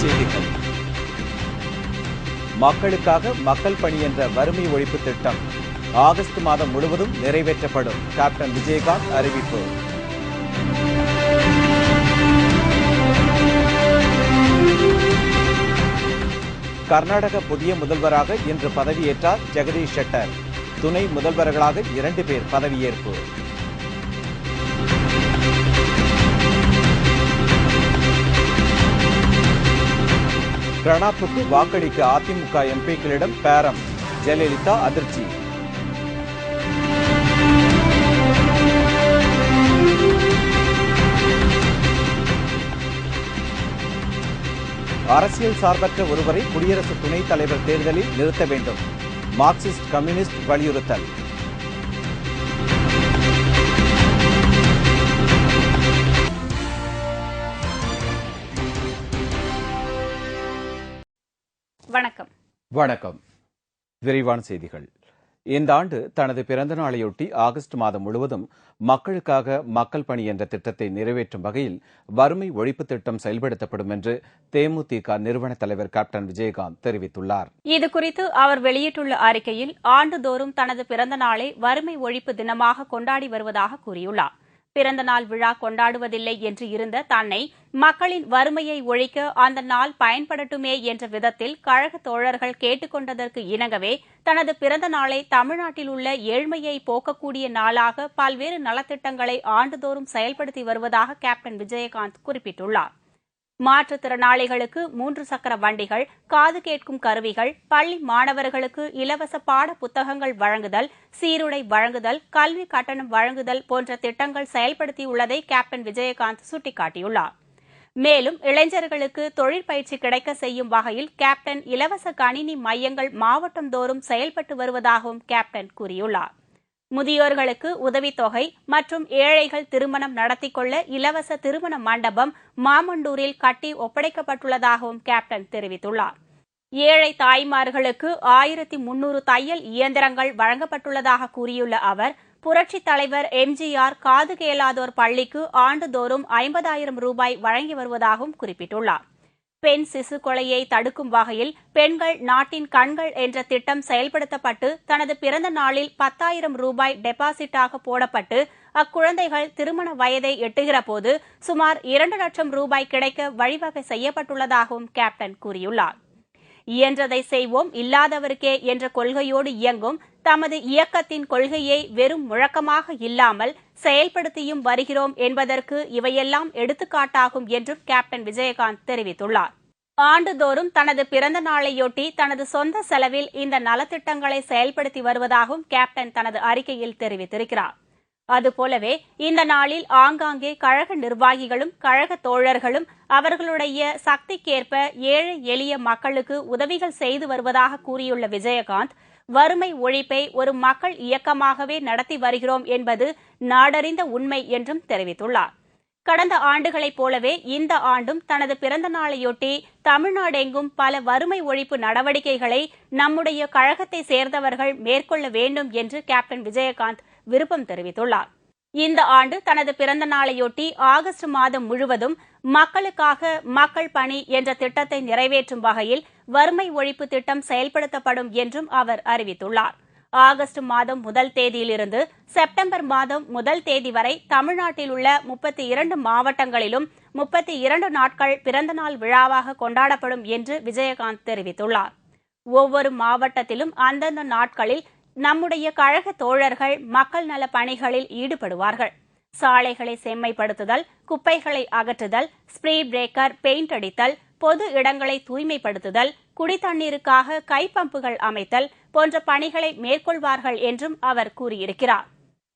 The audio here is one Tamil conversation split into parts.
செய்திகள். மக்களுக்காக மக்கள் பணி என்ற வறுமை ஒழிப்பு திட்டம் ஆகஸ்ட் மாதம் முழுவதும் நிறைவேற்றப்படும். கேப்டன் விஜயகாந்த் அறிவிப்பு. கர்நாடக புதிய முதல்வராக இன்று பதவியேற்றார் ஜெகதீஷ் ஷெட்டர். துணை முதல்வர்களாக 2 பேர் பதவியேற்பு. பிரணாப்புக்கு வாக்களிக்க அதிமுக எம்பிக்களிடம் பேரம். ஜெயலலிதா அதிர்ச்சி. அரசியல் சார்பற்ற ஒருவரை குடியரசு துணைத் தலைவர் தேர்தலில் நிறுத்த வேண்டும். மார்க்சிஸ்ட் கம்யூனிஸ்ட் வலியுறுத்தல். வணக்கம். விரிவான செய்திகள். இந்த ஆண்டு தனது பிறந்த நாளையொட்டி ஆகஸ்ட் மாதம் முழுவதும் மக்களுக்காக மக்கள் பணி என்ற திட்டத்தை நிறைவேற்றும் வகையில் வறுமை ஒழிப்பு திட்டம் செயல்படுத்தப்படும் என்று தேமுதிக நிறுவன தலைவர் கேப்டன் விஜயகாந்த் தெரிவித்துள்ளார். இதுகுறித்து அவர் வெளியிட்டுள்ள அறிக்கையில் ஆண்டுதோறும் தனது பிறந்த நாளை வறுமை ஒழிப்பு தினமாக கொண்டாடி வருவதாக கூறியுள்ளார். பிறந்த நாள் விழா கொண்டாடுவதில்லை என்று இருந்த தன்னை மக்களின் வறுமையை ஒழிக்க அந்த நாள் பயன்படட்டுமே என்ற விதத்தில் கழக தோழர்கள் கேட்டுக் கொண்டதற்கு இணங்கவே தனது பிறந்த நாளை தமிழ்நாட்டில் உள்ள ஏழ்மையை போக்கக்கூடிய நாளாக பல்வேறு நலத்திட்டங்களை ஆண்டுதோறும் செயல்படுத்தி வருவதாக கேப்டன் விஜயகாந்த் குறிப்பிட்டுள்ளார். மாற்றுத்திறனாளிகளுக்கு 3 சக்கர வண்டிகள், காது கேட்கும் கருவிகள், பள்ளி மாணவர்களுக்கு இலவச பாட புத்தகங்கள் வழங்குதல், சீருடை வழங்குதல், கல்வி கட்டணம் வழங்குதல் போன்ற திட்டங்கள் செயல்படுத்தியுள்ளதை கேப்டன் விஜயகாந்த் சுட்டிக்காட்டியுள்ளார். மேலும் இளைஞர்களுக்கு தொழிற்பயிற்சி கிடைக்க செய்யும் வகையில் கேப்டன் இலவச கணினி மையங்கள் மாவட்டந்தோறும் செயல்பட்டு வருவதாகவும் கேப்டன் கூறியுள்ளார். முதியோர்களுக்கு உதவித்தொகை மற்றும் ஏழைகள் திருமணம் நடத்திக் கொள்ள இலவச திருமண மண்டபம் மாமண்டூரில் கட்டி ஒப்படைக்கப்பட்டுள்ளதாகவும் கேப்டன் தெரிவித்துள்ளார். ஏழை தாய்மார்களுக்கு 1300 தையல் இயந்திரங்கள் வழங்கப்பட்டுள்ளதாக கூறியுள்ள அவர், புரட்சித் தலைவர் எம்ஜிஆர் காது கேளாதோர் பள்ளிக்கு ஆண்டுதோறும் 50,000 ரூபாய் வழங்கி வருவதாகவும் குறிப்பிட்டுள்ளார். பெண் சிசு கொலையை தடுக்கும் வகையில் பெண்கள் நாட்டின் கண்கள் என்ற திட்டம் செயல்படுத்தப்பட்டு தனது பிறந்த நாளில் 10,000 ரூபாய் டெபாசிட்டாக போடப்பட்டு அக்குழந்தைகள் திருமண வயதை எட்டுகிற போது சுமார் 2 லட்சம் ரூபாய் கிடைக்க வழிவகை செய்யப்பட்டுள்ளதாகவும் கேப்டன் கூறியுள்ளார். இயன்றதை செய்வோம், இல்லாதவருக்கே என்ற கொள்கையோடு இயங்கும் தமது இயக்கத்தின் கொள்கையை வெறும் முழக்கமாக இல்லாமல் செயல்படுத்தியும் வருகிறோம் என்பதற்கு இவையெல்லாம் எடுத்துக்காட்டாகும் என்றும் கேப்டன் விஜயகாந்த் தெரிவித்துள்ளார். ஆண்டுதோறும் தனது பிறந்த நாளையொட்டி தனது சொந்த செலவில் இந்த நலத்திட்டங்களை செயல்படுத்தி வருவதாகவும் கேப்டன் தனது அறிக்கையில் தெரிவித்திருக்கிறார். அதுபோலவே இந்த நாளில் ஆங்காங்கே கழக நிர்வாகிகளும் கழக தோழர்களும் அவர்களுடைய சக்திக்கேற்ப ஏழை எளிய மக்களுக்கு உதவிகள் செய்து வருவதாக கூறியுள்ள விஜயகாந்த், வறுமை ஒழிப்பை ஒரு மக்கள் இயக்கமாகவே நடத்தி வருகிறோம் என்பது நாடறிந்த உண்மை என்றும் தெரிவித்துள்ளார். கடந்த ஆண்டுகளைப் போலவே இந்த ஆண்டும் தனது பிறந்த நாளையொட்டி தமிழ்நாடெங்கும் பல வறுமை ஒழிப்பு நடவடிக்கைகளை நம்முடைய கழகத்தை சேர்ந்தவர்கள் மேற்கொள்ள வேண்டும் என்று கேப்டன் விஜயகாந்த் விருப்பம் தெரிவித்துள்ளார். இந்த ஆண்டு தனது பிறந்த நாளையொட்டி ஆகஸ்ட் மாதம் முழுவதும் மக்களுக்காக மக்கள் பணி என்ற திட்டத்தை நிறைவேற்றும் வகையில் வறுமை ஒழிப்பு திட்டம் செயல்படுத்தப்படும் என்றும் அவர் அறிவித்துள்ளார். ஆகஸ்ட் மாதம் 1 தேதியிலிருந்து செப்டம்பர் மாதம் 1 தேதி வரை தமிழ்நாட்டில் உள்ள 32 மாவட்டங்களிலும் 32 நாட்கள் பிறந்தநாள் விழாவாக கொண்டாடப்படும் என்று விஜயகாந்த் தெரிவித்துள்ளார். ஒவ்வொரு மாவட்டத்திலும் அந்தந்த நாட்களில் நம்முடைய கழக தோழர்கள் மக்கள் நல பணிகளில் ஈடுபடுவார்கள். சாலைகளை செம்மைப்படுத்துதல், குப்பைகளை அகற்றுதல், ஸ்பிரீட் பிரேக்கர் பெயிண்ட் அடித்தல், பொது இடங்களை தூய்மைப்படுத்துதல், குடித்தண்ணீருக்காக கைப்பம்புகள் அமைத்தல் போன்ற பணிகளை மேற்கொள்வார்கள் என்றும் அவர் கூறியிருக்கிறார்.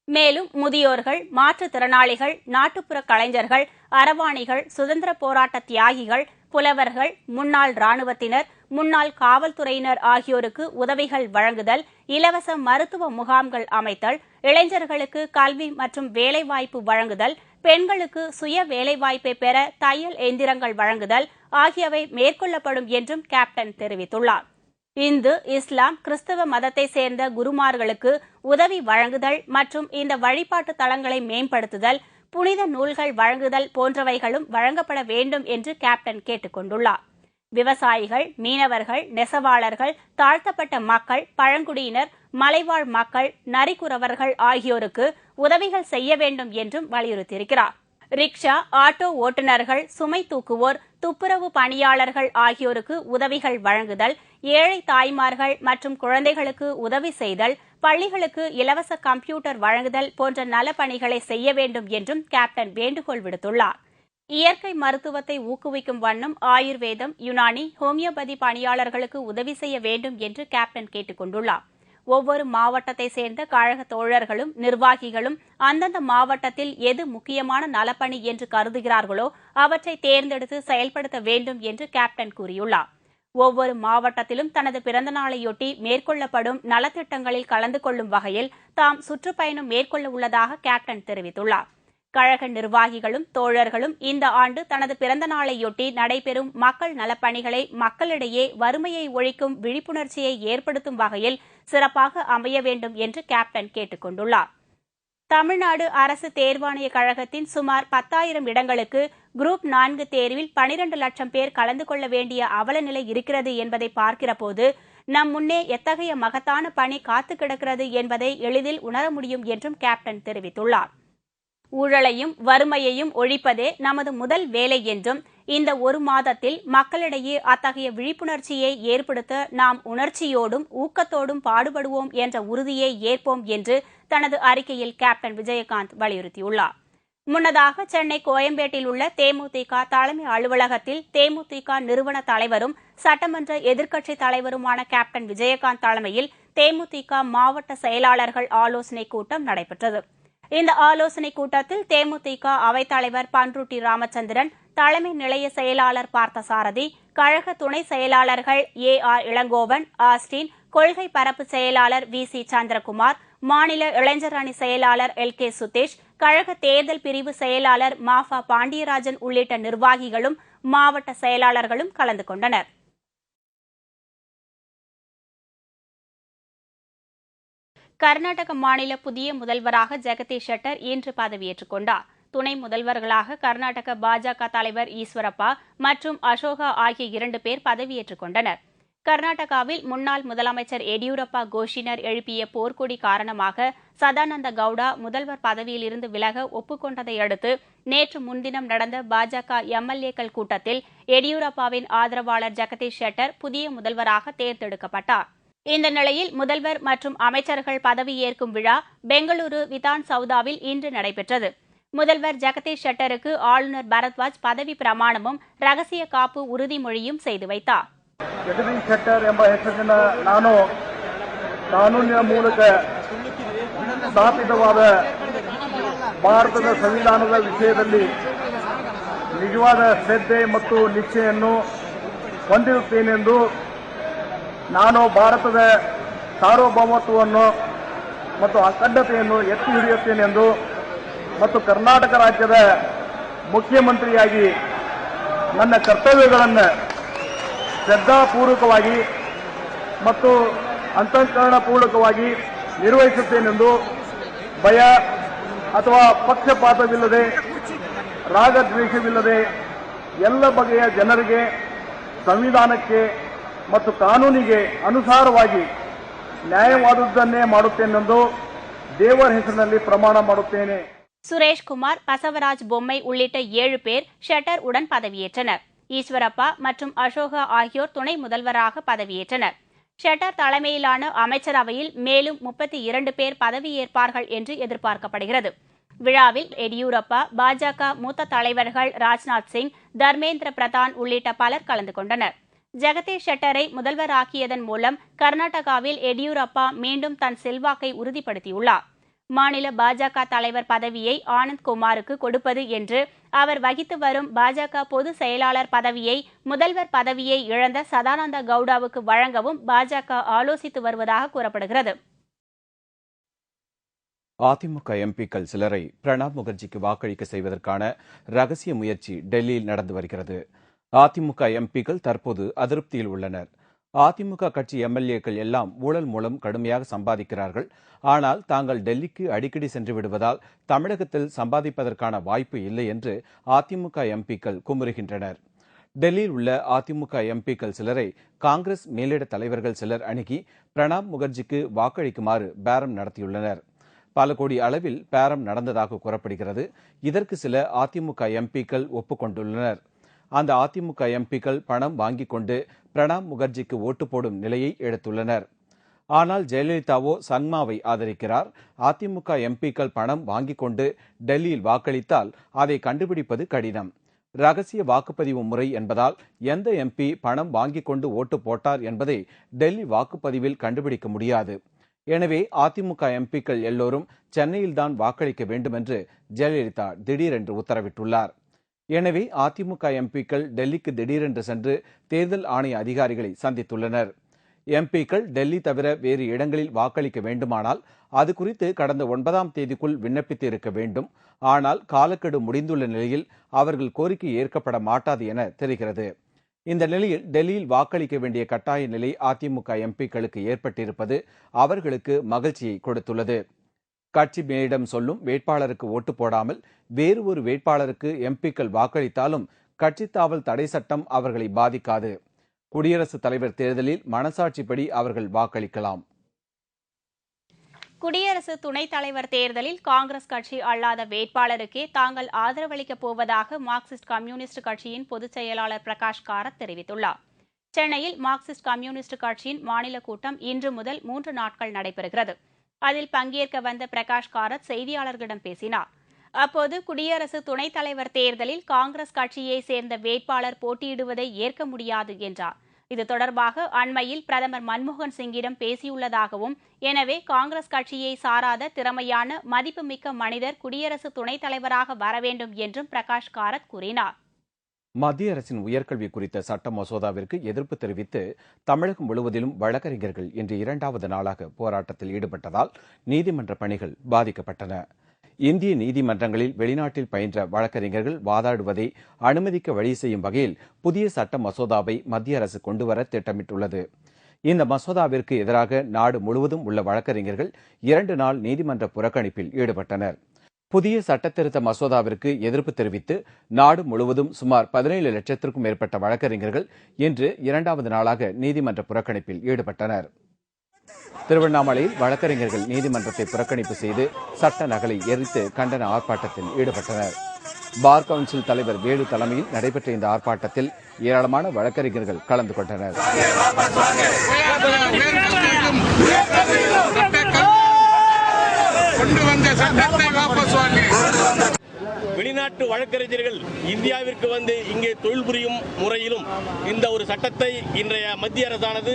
மேலும் முதியோர்கள், மாற்றுத்திறனாளிகள், நாட்டுப்புற கலைஞர்கள், அரவாணிகள், சுதந்திர போராட்ட தியாகிகள், புலவர்கள், முன்னாள் ராணுவத்தினர், முன்னாள் காவல்துறையினர் ஆகியோருக்கு உதவிகள் வழங்குதல், இலவச மருத்துவ முகாம்கள் அமைத்தல், இளைஞர்களுக்கு கல்வி மற்றும் வேலைவாய்ப்பு வழங்குதல், பெண்களுக்கு சுய வேலைவாய்ப்பை பெற தையல் எந்திரங்கள் வழங்குதல் ஆகியவை மேற்கொள்ளப்படும் என்றும் கேப்டன் தெரிவித்துள்ளார். இந்து, இஸ்லாம், கிறிஸ்தவ மதத்தை சேர்ந்த குருமார்களுக்கு உதவி வழங்குதல் மற்றும் இந்த வழிபாட்டு தலங்களை மேம்படுத்துதல், புனித நூல்கள் வழங்குதல் போன்றவைகளும் வழங்கப்பட வேண்டும் என்று கேப்டன் கேட்டுக் கொண்டுள்ளார். விவசாயிகள், மீனவர்கள், நெசவாளர்கள், தாழ்த்தப்பட்ட மக்கள், பழங்குடியினர், மலைவாழ் மக்கள், நரிக்குறவர்கள் ஆகியோருக்கு உதவிகள் செய்ய வேண்டும் என்றும் வலியுறுத்தியிருக்கிறார். ரிக்ஷா, ஆட்டோ ஓட்டுநர்கள், சுமை தூக்குவோர், துப்புரவு பணியாளர்கள் ஆகியோருக்கு உதவிகள் வழங்குதல், ஏழை தாய்மார்கள் மற்றும் குழந்தைகளுக்கு உதவி செய்தல், பள்ளிகளுக்கு இலவச கம்ப்யூட்டர் வழங்குதல் போன்ற நலப்பணிகளை செய்ய வேண்டும் என்றும் கேப்டன் வேண்டுகோள் விடுத்துள்ளார். இயற்கை மருத்துவத்தை ஊக்குவிக்கும் வண்ணம் ஆயுர்வேதம், யுனானி, ஹோமியோபதி பணியாளர்களுக்கு உதவி செய்ய வேண்டும் என்று கேப்டன் கேட்டுக் கொண்டுள்ளார். ஒவ்வொரு மாவட்டத்தை சேர்ந்த கழக தோழர்களும் நிர்வாகிகளும் அந்தந்த மாவட்டத்தில் எது முக்கியமான நலப்பணி என்று கருதுகிறார்களோ அவற்றை தேர்ந்தெடுத்து செயல்படுத்த வேண்டும் என்று கேப்டன் கூறியுள்ளார். ஒவ்வொரு மாவட்டத்திலும் தனது பிறந்தநாளையொட்டி மேற்கொள்ளப்படும் நலத்திட்டங்களில் கலந்து கொள்ளும் வகையில் தாம் சுற்றுப்பயணம் மேற்கொள்ள உள்ளதாக கேப்டன் தெரிவித்துள்ளார். கழக நிர்வாகிகளும் தோழர்களும் இந்த ஆண்டு தனது பிறந்த நாளையொட்டி நடைபெறும் மக்கள் நலப்பணிகளை மக்களிடையே வறுமையை ஒழிக்கும் விழிப்புணர்ச்சியை ஏற்படுத்தும் வகையில் சிறப்பாக அமைய வேண்டும் என்று கேப்டன் கேட்டுக் கொண்டுள்ளார். தமிழ்நாடு அரசு தேர்வாணைய கழகத்தின் சுமார் 10,000 இடங்களுக்கு குரூப் 4 தேர்வில் 12 லட்சம் பேர் கலந்து கொள்ள வேண்டிய அவலநிலை இருக்கிறது என்பதை பார்க்கிறபோது நம் முன்னே எத்தகைய மகத்தான பணி காத்து கிடக்கிறது என்பதை எளிதில் உணர முடியும் என்றும் கேப்டன் தெரிவித்துள்ளார். ஊழலையும் வறுமையையும் ஒழிப்பதே நமது முதல் வேலை என்றும் இந்த ஒரு மாதத்தில் மக்களிடையே அத்தகைய விழிப்புணர்ச்சியை ஏற்படுத்த நாம் உணர்ச்சியோடும் ஊக்கத்தோடும் பாடுபடுவோம் என்ற உறுதியை ஏற்போம் என்று தனது அறிக்கையில் கேப்டன் விஜயகாந்த் வலியுறுத்தியுள்ளார். முன்னதாக சென்னை கோயம்பேட்டில் உள்ள தேமுதிக தலைமை அலுவலகத்தில் தேமுதிக நிறுவன தலைவரும் சட்டமன்ற எதிர்க்கட்சித் தலைவருமான கேப்டன் விஜயகாந்த் தலைமையில் தேமுதிக மாவட்ட செயலாளர்கள் ஆலோசனைக் கூட்டம் நடைபெற்றது. இந்த ஆலோசனைக் கூட்டத்தில் தேமுதிக அவைத்தலைவர் பன்ருட்டி ராமச்சந்திரன், தலைமை நிலைய செயலாளர் பார்த்தசாரதி, கழக துணை செயலாளர்கள் AR இளங்கோவன், ஆஸ்டின், கொள்கை பரப்பு செயலாளர் VC சந்திரகுமார், மாநில இளைஞர் அணி செயலாளர் LK சுதேஷ், கழக தேர்தல் பிரிவு செயலாளர் மாஃபா பாண்டியராஜன் உள்ளிட்ட நிர்வாகிகளும் மாவட்ட செயலாளர்களும் கலந்து கொண்டனர். கர்நாடக மாநில புதிய முதல்வராக ஜெகதீஷ் ஷெட்டர் இன்று பதவியேற்றுக் கொண்டார். துணை முதல்வர்களாக கர்நாடக பாஜக தலைவர் ஈஸ்வரப்பா மற்றும் அசோகா ஆகிய 2 பேர் பதவியேற்றுக் கொண்டனர். கர்நாடகாவில் முன்னாள் முதலமைச்சர் எடியூரப்பா கோஷினர் எழுப்பிய போர்க்கொடி காரணமாக சதானந்த கவுடா முதல்வர் பதவியிலிருந்து விலக ஒப்புக்கொண்டதை அடுத்து நேற்று முன்தினம் நடந்த பாஜக MLA-க்கள் கூட்டத்தில் எடியூரப்பாவின் ஆதரவாளர் ஜெகதீஷ் ஷெட்டர் புதிய முதல்வராக தேர்ந்தெடுக்கப்பட்டார். இந்த நிலையில் முதல்வர் மற்றும் அமைச்சர்கள் பதவியேற்கும் விழா பெங்களூரு விதான் சவுதாவில் இன்று நடைபெற்றது. முதல்வர் ஜெகதீஷ் ஷெட்டருக்கு ஆளுநர் பரத்வாஜ் பதவி பிரமாணமும் ரகசிய காப்பு உறுதிமொழியும் செய்து வைத்தார். ಜಗದೀಶ್ ಶೆಟ್ಟರ್ ಎಂಬ ಹೆಸರಿನ ನಾನು ಕಾನೂನಿನ ಮೂಲಕ ಸ್ಥಾಪಿತವಾದ ಭಾರತದ ಸಂವಿಧಾನದ ವಿಷಯದಲ್ಲಿ ನಿಜವಾದ ಶ್ರದ್ಧೆ ಮತ್ತು ನಿಷ್ಠೆಯನ್ನು ಹೊಂದಿರುತ್ತೇನೆಂದು ನಾನು ಭಾರತದ ಸಾರ್ವಭೌಮತ್ವವನ್ನು ಮತ್ತು ಅಖಂಡತೆಯನ್ನು ಎತ್ತಿ ಹಿಡಿಯುತ್ತೇನೆಂದು ಮತ್ತು ಕರ್ನಾಟಕ ರಾಜ್ಯದ ಮುಖ್ಯಮಂತ್ರಿಯಾಗಿ ನನ್ನ ಕರ್ತವ್ಯಗಳನ್ನು ಶ್ರದ್ಧಾಪೂರ್ವಕವಾಗಿ ಮತ್ತು ಅಂತಃಕರಣಪೂರ್ವಕವಾಗಿ ನಿರ್ವಹಿಸುತ್ತೇನೆಂದು ಭಯ ಅಥವಾ ಪಕ್ಷಪಾತವಿಲ್ಲದೆ ರಾಗದ್ವೇಷವಿಲ್ಲದೆ ಎಲ್ಲ ಬಗೆಯ ಜನರಿಗೆ ಸಂವಿಧಾನಕ್ಕೆ ಮತ್ತು ಕಾನೂನಿಗೆ ಅನುಸಾರವಾಗಿ ನ್ಯಾಯವಾದುದನ್ನೇ ಮಾಡುತ್ತೇನೆಂದು ದೇವರ ಹೆಸರಿನಲ್ಲಿ ಪ್ರಮಾಣ ಮಾಡುತ್ತೇನೆ. சுரேஷ்குமார், பசவராஜ் பொம்மை உள்ளிட்ட 7 பேர் ஷெட்டர் உடன் பதவியேற்றனர். ஈஸ்வரப்பா மற்றும் அசோகா ஆகியோர் துணை முதல்வராக பதவியேற்றனர். ஷெட்டர் தலைமையிலான அமைச்சரவையில் மேலும் 32 பேர் பதவியேற்பார்கள் என்று எதிர்பார்க்கப்படுகிறது. விழாவில் எடியூரப்பா, பாஜக மூத்த தலைவர்கள் ராஜ்நாத் சிங், தர்மேந்திர பிரதான் உள்ளிட்ட பலர் கலந்து கொண்டனர். ஜெகதீஷ் ஷெட்டரை முதல்வராக்கியதன் மூலம் கர்நாடகாவில் எடியூரப்பா மீண்டும் தன் செல்வாக்கை உறுதிப்படுத்தியுள்ளார். மாநில பாஜக தலைவர் பதவியை ஆனந்த்குமாருக்கு கொடுப்பது என்று அவர் வகித்து வரும் பாஜக பொதுச் செயலாளர் பதவியை முதல்வர் பதவியை இழந்த சதானந்த கவுடாவுக்கு வழங்கவும் பாஜக ஆலோசித்து வருவதாக கூறப்படுகிறது. அதிமுக எம்பிக்கள் சிலரை பிரணாப் முகர்ஜிக்கு வாக்களிக்க செய்வதற்கான ரகசிய முயற்சி டெல்லியில் நடந்து வருகிறது. அதிமுக எம்பிக்கள் தற்போது அதிருப்தியில் உள்ளனர். அதிமுக கட்சி MLA-க்கள் எல்லாம் ஊழல் மூலம் கடுமையாக சம்பாதிக்கிறார்கள். ஆனால் தாங்கள் டெல்லிக்கு அடிக்கடி சென்று விடுவதால் தமிழகத்தில் சம்பாதிப்பதற்கான வாய்ப்பு இல்லை என்று அதிமுக எம்பிக்கள் குமுறுகின்றனர். டெல்லியில் உள்ள அதிமுக எம்பிக்கள் சிலரை காங்கிரஸ் மேலிட தலைவர்கள் சிலர் அணுகி பிரணாப் முகர்ஜிக்கு வாக்களிக்குமாறு பேரம் நடத்தியுள்ளனர். பல கோடி அளவில் பேரம் நடந்ததாக கூறப்படுகிறது. இதற்கு சில அதிமுக எம்பிக்கள் ஒப்புக்கொண்டுள்ளனர். அந்த அதிமுக எம்பிக்கள் பணம் வாங்கிக் கொண்டு பிரணாப் முகர்ஜிக்கு ஓட்டு போடும் நிலையை எடுத்துள்ளனர். ஆனால் ஜெயலலிதாவோ சன்மாவை ஆதரிக்கிறார். அதிமுக எம்பிக்கள் பணம் வாங்கிக் கொண்டு டெல்லியில் வாக்களித்தால் அதை கண்டுபிடிப்பது கடினம். ரகசிய வாக்குப்பதிவு முறை என்பதால் எந்த எம்பி பணம் வாங்கிக் கொண்டு ஓட்டு போட்டார் என்பதை டெல்லி வாக்குப்பதிவில் கண்டுபிடிக்க முடியாது. எனவே அதிமுக எம்பிக்கள் எல்லோரும் சென்னையில்தான் வாக்களிக்க வேண்டும் என்று ஜெயலலிதா திடீரென்று உத்தரவிட்டுள்ளார். எனவே அதிமுக எம்பிக்கள் டெல்லிக்கு திடீரென்று சென்று தேர்தல் ஆணைய அதிகாரிகளை சந்தித்துள்ளனர். எம்பிக்கள் டெல்லி தவிர வேறு இடங்களில் வாக்களிக்க வேண்டுமானால் அது குறித்து கடந்த 9ஆம் தேதிக்குள் விண்ணப்பித்து இருக்க வேண்டும். ஆனால் காலக்கெடு முடிந்துள்ள நிலையில் அவர்கள் கோரிக்கை ஏற்கப்பட மாட்டாது என தெரிகிறது. இந்த நிலையில் டெல்லியில் வாக்களிக்க வேண்டிய கட்டாய நிலை அதிமுக எம்பிக்களுக்கு ஏற்பட்டிருப்பது அவர்களுக்கு மகிழ்ச்சியை கொடுத்துள்ளது. கட்சி மேலிடம் சொல்லும் வேட்பாளருக்கு ஓட்டு போடாமல் வேறு ஒரு வேட்பாளருக்கு எம்பிக்கள் வாக்களித்தாலும் கட்சி தாவல் தடை சட்டம் அவர்களை பாதிக்காது. குடியரசுத் தலைவர் தேர்தலில் மனசாட்சிப்படி அவர்கள் வாக்களிக்கலாம். குடியரசு துணைத் தலைவர் தேர்தலில் காங்கிரஸ் கட்சி அல்லாத வேட்பாளருக்கே தாங்கள் ஆதரவளிக்கப் போவதாக மார்க்சிஸ்ட் கம்யூனிஸ்ட் கட்சியின் பொதுச் செயலாளர் பிரகாஷ் காரத் தெரிவித்துள்ளார். சென்னையில் மார்க்சிஸ்ட் கம்யூனிஸ்ட் கட்சியின் மாநில கூட்டம் இன்று முதல் 3 நாட்கள் நடைபெறுகிறது. அதில் பங்கேற்க வந்த பிரகாஷ் காரத் செய்தியாளர்களிடம் பேசினார். அப்போது குடியரசு துணைத் தலைவர் தேர்தலில் காங்கிரஸ் கட்சியை சேர்ந்த வேட்பாளர் போட்டியிடுவதை ஏற்க முடியாது என்றார். இது தொடர்பாக அண்மையில் பிரதமர் மன்மோகன் சிங்கிடம் பேசியுள்ளதாகவும், எனவே காங்கிரஸ் கட்சியை சாராத திறமையான மதிப்புமிக்க மனிதர் குடியரசு துணைத் தலைவராக வர வேண்டும் என்றும் பிரகாஷ் காரத் கூறினார். மத்திய அரசின் உயர்கல்வி குறித்த சட்ட மசோதாவிற்கு எதிர்ப்பு தெரிவித்து தமிழகம் முழுவதிலும் வழக்கறிஞர்கள் இன்று 2வது நாளாக போராட்டத்தில் ஈடுபட்டதால் நீதிமன்ற பணிகள் பாதிக்கப்பட்டன. இந்திய நீதிமன்றங்களில் வெளிநாட்டில் பயின்ற வழக்கறிஞர்கள் வாதாடுவதை அனுமதிக்க வழி செய்யும் வகையில் புதிய சட்ட மசோதாவை மத்திய அரசு கொண்டுவர திட்டமிட்டுள்ளது. இந்த மசோதாவிற்கு எதிராக நாடு முழுவதும் உள்ள வழக்கறிஞர்கள் 2 நாள் நீதிமன்ற புறக்கணிப்பில் ஈடுபட்டனர். புதிய சட்டத்திருத்த மசோதாவிற்கு எதிர்ப்பு தெரிவித்து நாடு முழுவதும் சுமார் 17 லட்சத்திற்கும் மேற்பட்ட வழக்கறிஞர்கள் இன்று 2வது நாளாக நீதிமன்ற புறக்கணிப்பில் ஈடுபட்டனர். திருவண்ணாமலையில் வழக்கறிஞர்கள் நீதிமன்றத்தை புறக்கணிப்பு செய்து சட்ட நகலை எரித்து கண்டன ஆர்ப்பாட்டத்தில் ஈடுபட்டனர். பார் கவுன்சில் தலைவர் வேலு தலைமையில் நடைபெற்ற இந்த ஆர்ப்பாட்டத்தில் ஏராளமான வழக்கறிஞர்கள் கலந்து கொண்டனர். வெளிநாட்டு வழக்கறிஞர்கள் இந்தியாவிற்கு வந்து இங்கே தொழில் புரியும் முறையிலும் இந்த ஒரு சட்டத்தை இன்றைய மத்திய அரசானது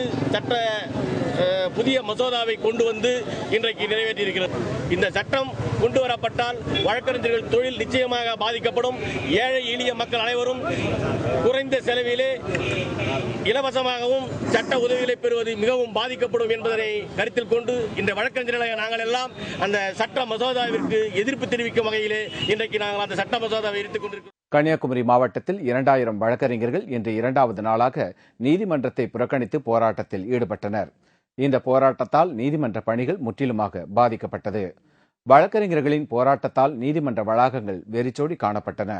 புதிய மசோதாவை கொண்டு வந்து இன்றைக்கு நிறைவேற்றியிருக்கிறது. இந்த சட்டம் கொண்டு வரப்பட்டால் வழக்கறிஞர்கள் தொழில் நிச்சயமாக பாதிக்கப்படும். ஏழை எளிய மக்கள் அனைவரும் குறைந்த செலவிலே இலவசமாகவும் சட்ட உதவிகளை பெறுவது மிகவும் பாதிக்கப்படும் என்பதனை கருத்தில் கொண்டு இந்த வழக்கறிஞர்களை நாங்கள் எல்லாம் அந்த சட்ட மசோதாவிற்கு எதிர்ப்பு தெரிவிக்கும் வகையிலே இன்றைக்கு நாங்கள் அந்த சட்ட மசோதாவை எடுத்துக் கொண்டிருக்கிறோம். கன்னியாகுமரி மாவட்டத்தில் 2000 வழக்கறிஞர்கள் இன்று 2வது நாளாக நீதிமன்றத்தை புறக்கணித்து போராட்டத்தில் ஈடுபட்டனர். இந்த போராட்டத்தால் நீதிமன்ற பணிகள் முற்றிலுமாக பாதிக்கப்பட்டது. வழக்கறிஞர்களின் போராட்டத்தால் நீதிமன்ற வளாகங்கள் வெறிச்சோடி காணப்பட்டன.